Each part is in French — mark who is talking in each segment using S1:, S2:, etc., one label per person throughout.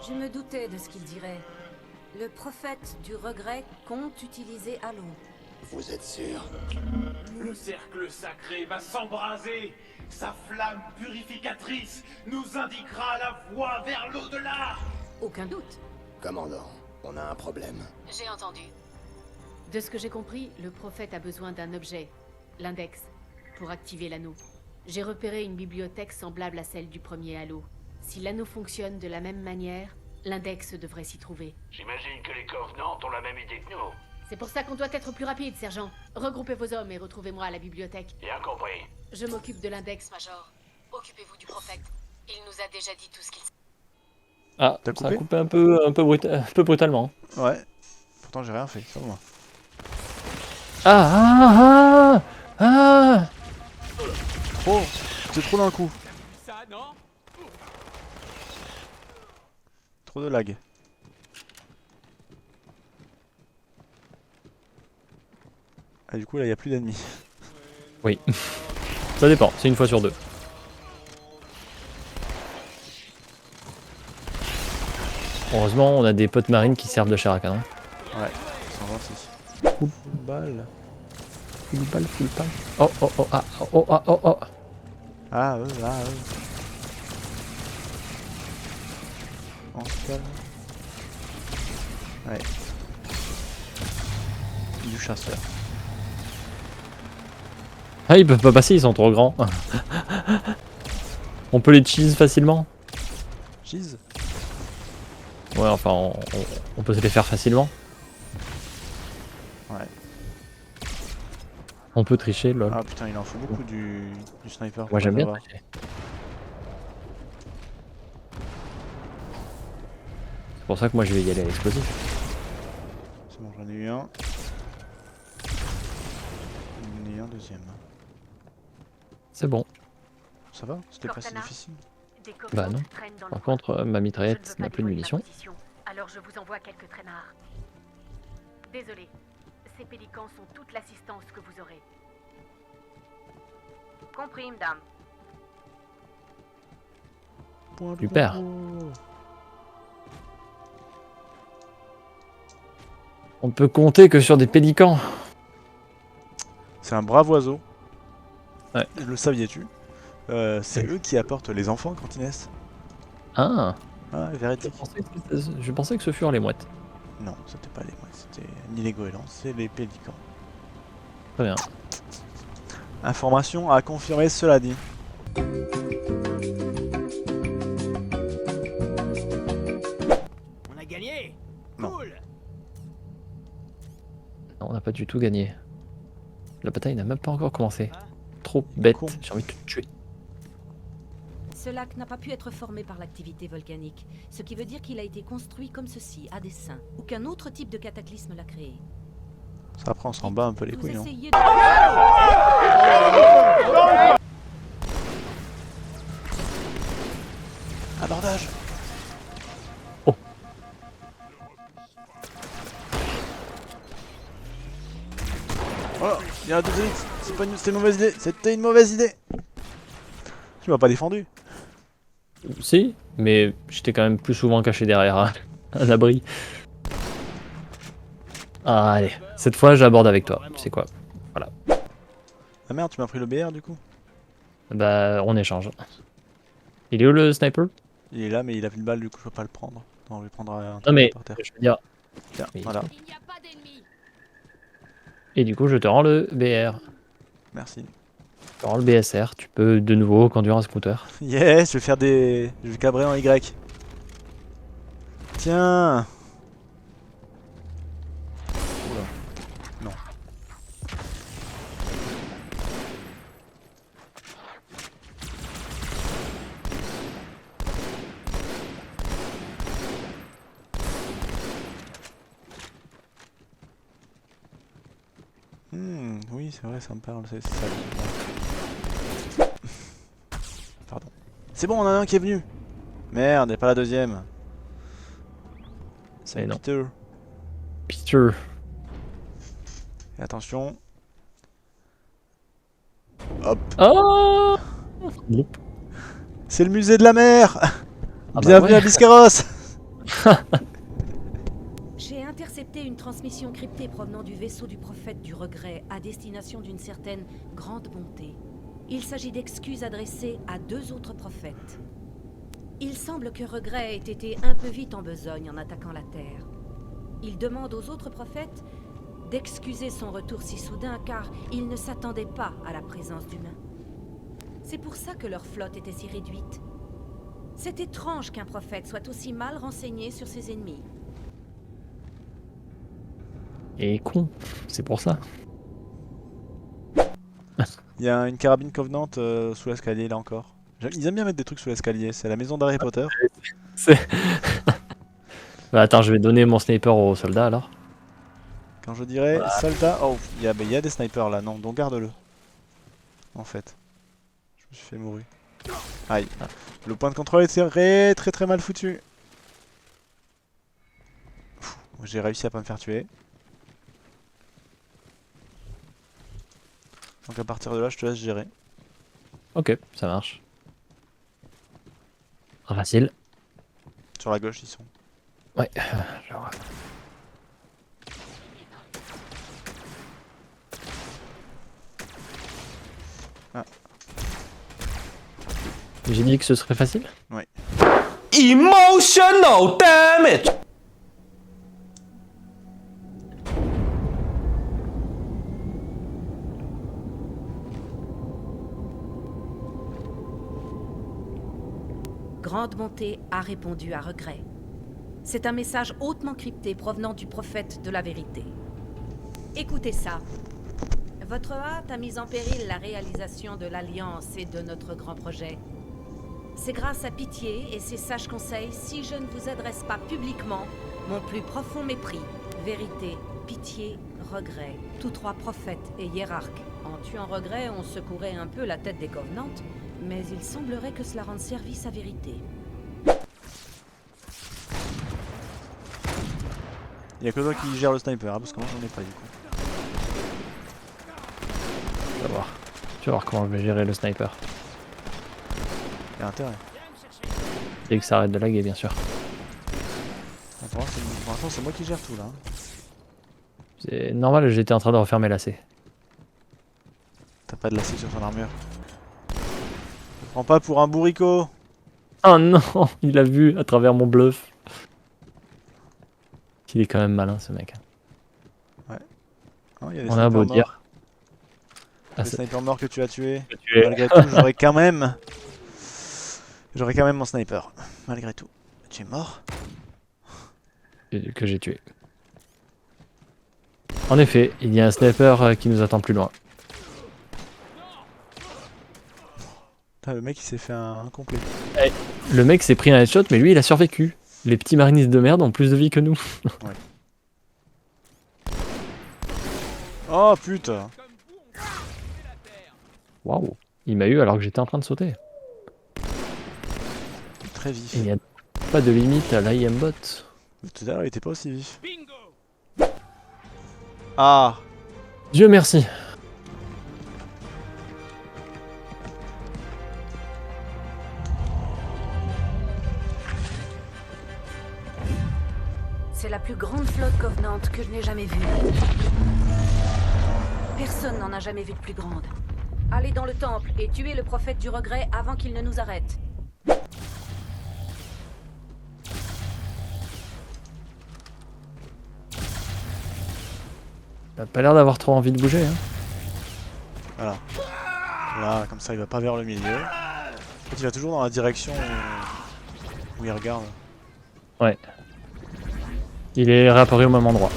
S1: Je me doutais de ce qu'il dirait. Le prophète du regret compte utiliser Halo.
S2: Vous êtes sûr?
S3: Le cercle sacré va s'embraser. Sa flamme purificatrice nous indiquera la voie vers l'au-delà.
S1: Aucun doute.
S2: Commandant, on a un problème.
S1: J'ai entendu. De ce que j'ai compris, le prophète a besoin d'un objet, l'index, pour activer l'anneau. J'ai repéré une bibliothèque semblable à celle du premier Halo. Si l'anneau fonctionne de la même manière, l'index devrait s'y trouver.
S4: J'imagine que les Covenants ont la même idée que nous.
S1: C'est pour ça qu'on doit être plus rapide, sergent. Regroupez vos hommes et retrouvez-moi à la bibliothèque.
S4: Bien compris.
S1: Je m'occupe de l'index, Major. Occupez-vous du prophète. Il nous a déjà dit tout ce qu'il sait.
S5: Ah,
S6: T'as
S5: ça a
S6: coupé
S5: coupé un peu brutalement.
S6: Ouais. Pourtant j'ai rien fait, sur moi.
S5: Ah, ah, ah, ah.
S6: Trop. C'est trop d'un coup.
S3: Ça, non?
S6: Trop de lag. Ah du coup là y a plus d'ennemis.
S5: Oui. Ça dépend, c'est une fois sur deux. Heureusement, on a des potes marines qui servent de chair à canon.
S6: Ouais, ils sont gentils. Full balle.
S5: Full balle. Oh, oh, oh, ah, oh, ah, oh, oh.
S6: Ah ah On se calme. Ouais. Du chasseur.
S5: Ah, ils peuvent pas passer, ils sont trop grands. On peut les cheese facilement.
S6: Cheese.
S5: Ouais, enfin, on peut se les faire facilement.
S6: Ouais.
S5: On peut tricher, lol.
S6: Ah putain, il en faut beaucoup du sniper.
S5: Moi
S6: pour
S5: j'aime
S6: les
S5: bien
S6: avoir.
S5: tricher. C'est pour ça que moi je vais y aller à l'explosif.
S6: C'est bon, j'en ai eu un. J'en ai eu un deuxième.
S5: C'est bon.
S6: Ça va? C'était pas si difficile.
S5: Bah non. Par contre, ma mitraillette n'a plus de munitions.
S1: Alors je vous envoie quelques traînards. Désolé, ces pélicans sont toute l'assistance que vous aurez. Compris, madame.
S6: Point de
S5: Super.
S6: combo.
S5: On peut compter que sur des pélicans.
S6: C'est un brave oiseau.
S5: Ouais.
S6: Le saviez-tu? C'est eux qui apportent les enfants quand ils naissent.
S5: Ah,
S6: Ah, véridique.
S5: je pensais que ce furent les mouettes.
S6: Non, c'était pas les mouettes, c'était ni les goélands, c'est les pélicans.
S5: Très bien.
S6: Information à confirmer, cela dit.
S3: On a gagné.
S6: Non.
S3: Cool.
S5: Non, on n'a pas du tout gagné. La bataille n'a même pas encore commencé. Trop bête,
S6: Con.
S5: j'ai envie de te tuer.
S1: Ce lac n'a pas pu être formé par l'activité volcanique, ce qui veut dire qu'il a été construit comme ceci, à dessein, ou qu'un autre type de cataclysme l'a créé.
S6: Ça après on s'en bat un peu les
S1: Vous
S6: couilles, non?
S1: essayez de...
S6: Abordage.
S5: Oh.
S6: Oh, il y a un 2 élite. C'était une mauvaise idée. C'était une mauvaise idée. Tu m'as pas défendu.
S5: Si, mais j'étais quand même plus souvent caché derrière un abri. Ah, allez, cette fois j'aborde avec toi. Tu sais quoi? Voilà.
S6: Ah merde, tu m'as pris le BR du coup.
S5: Bah, on échange. Il est où le sniper?
S6: Il est là, mais il a une balle, du coup je peux pas le prendre. Non, je vais prendre un
S5: Non
S6: truc
S5: mais,
S6: par terre.
S5: je veux dire...
S6: Tiens,
S5: Oui.
S6: voilà.
S1: Il n'y a pas d'ennemi.
S5: Et du coup, je te rends le BR.
S6: Merci.
S5: Je te rends le BSR. Tu peux de nouveau conduire un scooter.
S6: Yes, je vais faire des... Je vais cabrer en Y. Tiens. Oula. Non. Oui, c'est vrai, ça me parle, c'est ça. Pardon. C'est bon, on en a un qui est venu. Merde, et pas la deuxième. C'est
S5: Mais non.
S6: Peter.
S5: Peter.
S6: Et attention. Hop.
S5: Oh!
S6: C'est le musée de la mer.
S5: Ah bah
S6: Bienvenue
S5: ouais.
S6: à Biscarrosse.
S7: J'ai intercepté une transmission cryptée provenant du vaisseau du prophète du regret à destination d'une certaine grande bonté. Il s'agit d'excuses adressées à 2 autres prophètes. Il semble que Regret ait été un peu vite en besogne en attaquant la Terre. Il demande aux autres prophètes d'excuser son retour si soudain car il ne s'attendait pas à la présence d'humains. C'est pour ça que leur flotte était si réduite. C'est étrange qu'un prophète soit aussi mal renseigné sur ses ennemis.
S5: Et con, c'est pour ça.
S6: Il y a une carabine Covenant sous l'escalier là encore. Ils aiment bien mettre des trucs sous l'escalier, c'est la maison d'Harry Potter.
S5: Bah, attends, je vais donner mon sniper aux soldats alors.
S6: Quand je dirais soldat... Oh, il y a des snipers là, non, donc garde-le. En fait. Je me suis fait mourir. Aïe. Le point de contrôle est très mal foutu. J'ai réussi à pas me faire tuer. Donc à partir de là, je te laisse gérer.
S5: Ok, ça marche. Pas facile.
S6: Sur la gauche, ils sont.
S5: Ouais, je vois.
S6: Ah.
S5: J'ai dit que ce serait facile?
S6: Ouais.
S8: Emotional damage.
S7: Grande Bonté a répondu à Regret. C'est un message hautement crypté provenant du prophète de la vérité. Écoutez ça. Votre hâte a mis en péril la réalisation de l'Alliance et de notre grand projet. C'est grâce à Pitié et ses sages conseils si je ne vous adresse pas publiquement mon plus profond mépris. Vérité, Pitié, Regret, tous 3 prophètes et hiérarques. En tuant Regret, on secourait un peu la tête des Covenantes, mais il semblerait que cela rende service à Vérité.
S6: Il y a que toi qui gère le sniper, hein, parce que moi j'en ai pas du coup.
S5: Tu vas voir. Tu vas voir comment je vais gérer le sniper.
S6: Il y a intérêt.
S5: Dès que ça arrête de laguer, bien sûr.
S6: Pour l'instant, c'est moi qui gère tout là.
S5: C'est normal, j'étais en train de refaire mes lacets.
S6: T'as pas de lacet sur ton armure. Je prends pas pour un bourricot.
S5: Oh non, il a vu à travers mon bluff. Il est quand même malin ce mec.
S6: Oh, y a des
S5: On a beau
S6: snipers morts.
S5: dire. Ah,
S6: Les
S5: c'est-
S6: snipers morts que tu as tués.
S5: tu es-
S6: Malgré tout, j'aurais quand même... J'aurais quand même mon sniper. Malgré tout. Tu es mort?
S5: que j'ai tué. En effet, il y a un sniper qui nous attend plus loin.
S6: Putain, le mec il s'est fait un complet.
S5: Le mec s'est pris un headshot, mais lui il a survécu. Les petits marinistes de merde ont plus de vie que nous.
S6: Oh putain.
S5: Waouh, il m'a eu alors que j'étais en train de sauter.
S6: Très vif.
S5: Il n'y a pas de limite à l'IM-bot.
S6: Tout à l'heure il était pas aussi vif. Ah.
S5: Dieu merci.
S7: C'est la plus grande flotte Covenant que je n'ai jamais vue. Personne n'en a jamais vu de plus grande. Allez dans le temple et tuez le prophète du regret avant qu'il ne nous arrête.
S5: T'as pas l'air d'avoir trop envie de bouger. Hein.
S6: Voilà. Là, comme ça il va pas vers le milieu. En fait, il va toujours dans la direction où il regarde.
S5: Ouais. Il est réapparu au même endroit.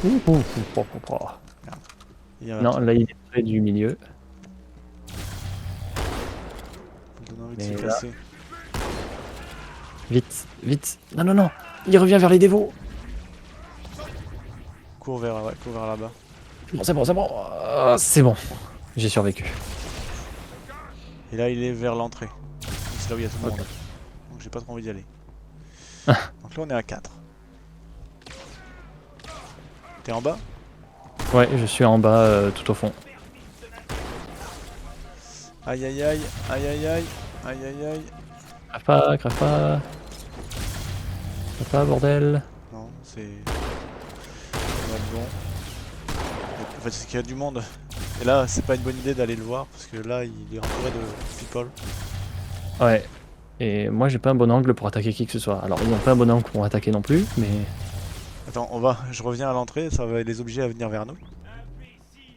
S6: Il va
S5: Non, là il est près du milieu.
S6: me donner envie de
S5: Mais
S6: se
S5: là-
S6: placer.
S5: Vite, vite. Non, non, non. Il revient vers les dévots.
S6: Cours vers là-bas.
S5: Bon, c'est bon, c'est bon. C'est bon. J'ai survécu.
S6: Et là il est vers l'entrée. C'est là où il y a tout le monde. Donc j'ai pas trop envie d'y aller. Donc là on est à 4. T'es en bas?
S5: Ouais, je suis en bas, tout au fond.
S6: Aïe aïe aïe, aïe aïe aïe, aïe aïe aïe.
S5: Crève pas, crève pas. Y'a pas bordel.
S6: Non, c'est... On va bon. En fait, c'est qu'il y a du monde. Et là, c'est pas une bonne idée d'aller le voir, parce que là, il est entouré de people.
S5: Ouais. Et moi j'ai pas un bon angle pour attaquer qui que ce soit. Alors ils ont pas un bon angle pour attaquer non plus, mais...
S6: Attends, je reviens à l'entrée, ça va les obliger à venir vers nous.
S3: Imbécile!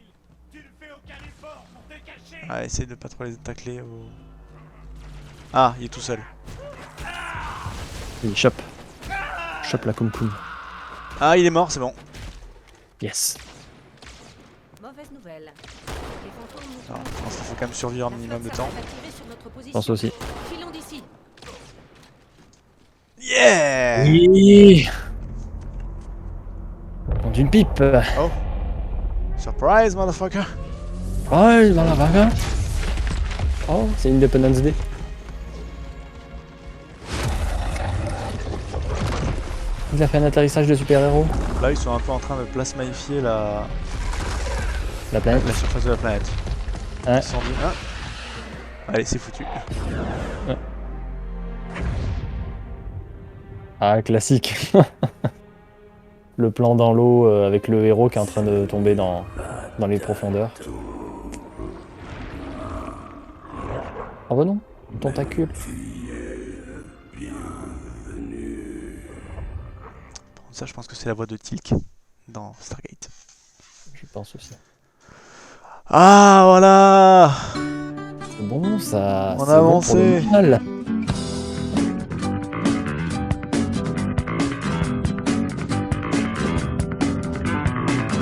S3: Tu ne fais aucun effort pour te cacher!
S6: Ah, essaye de pas trop les tacler. Ah, il est tout seul.
S5: Il chope. Chope la Kum Kum.
S6: Ah, il est mort, c'est bon.
S5: Yes.
S7: Mauvaise nouvelle. Les fantômes nous
S6: Alors, je pense qu'il faut quand même survivre un
S7: La
S6: minimum de
S7: flotte
S6: temps.
S7: s'apprête à tirer sur notre
S5: Je
S7: position.
S5: pense aussi.
S7: Filons d'ici.
S6: Yeah!
S5: Oui. D'une pipe.
S6: Oh! Surprise, motherfucker!
S5: Ouais, dans la vague. Oh, c'est Independence Day. Il a fait un atterrissage de super-héros.
S6: Là, ils sont un peu en train de plasmaifier la
S5: La planète.
S6: surface de la planète.
S5: Ouais.
S6: Ils se sont dit, ah. Allez, c'est foutu.
S5: Ah, classique. Le plan dans l'eau avec le héros qui est en train de tomber dans les profondeurs. Oh bah non, tentacule.
S6: Ça, je pense que c'est la voix de Tilk dans Stargate.
S5: Je pense aussi.
S6: Ah, voilà!
S5: C'est bon, ça.
S6: On
S5: c'est
S6: a
S5: bon pour le
S6: avancé.
S5: moral.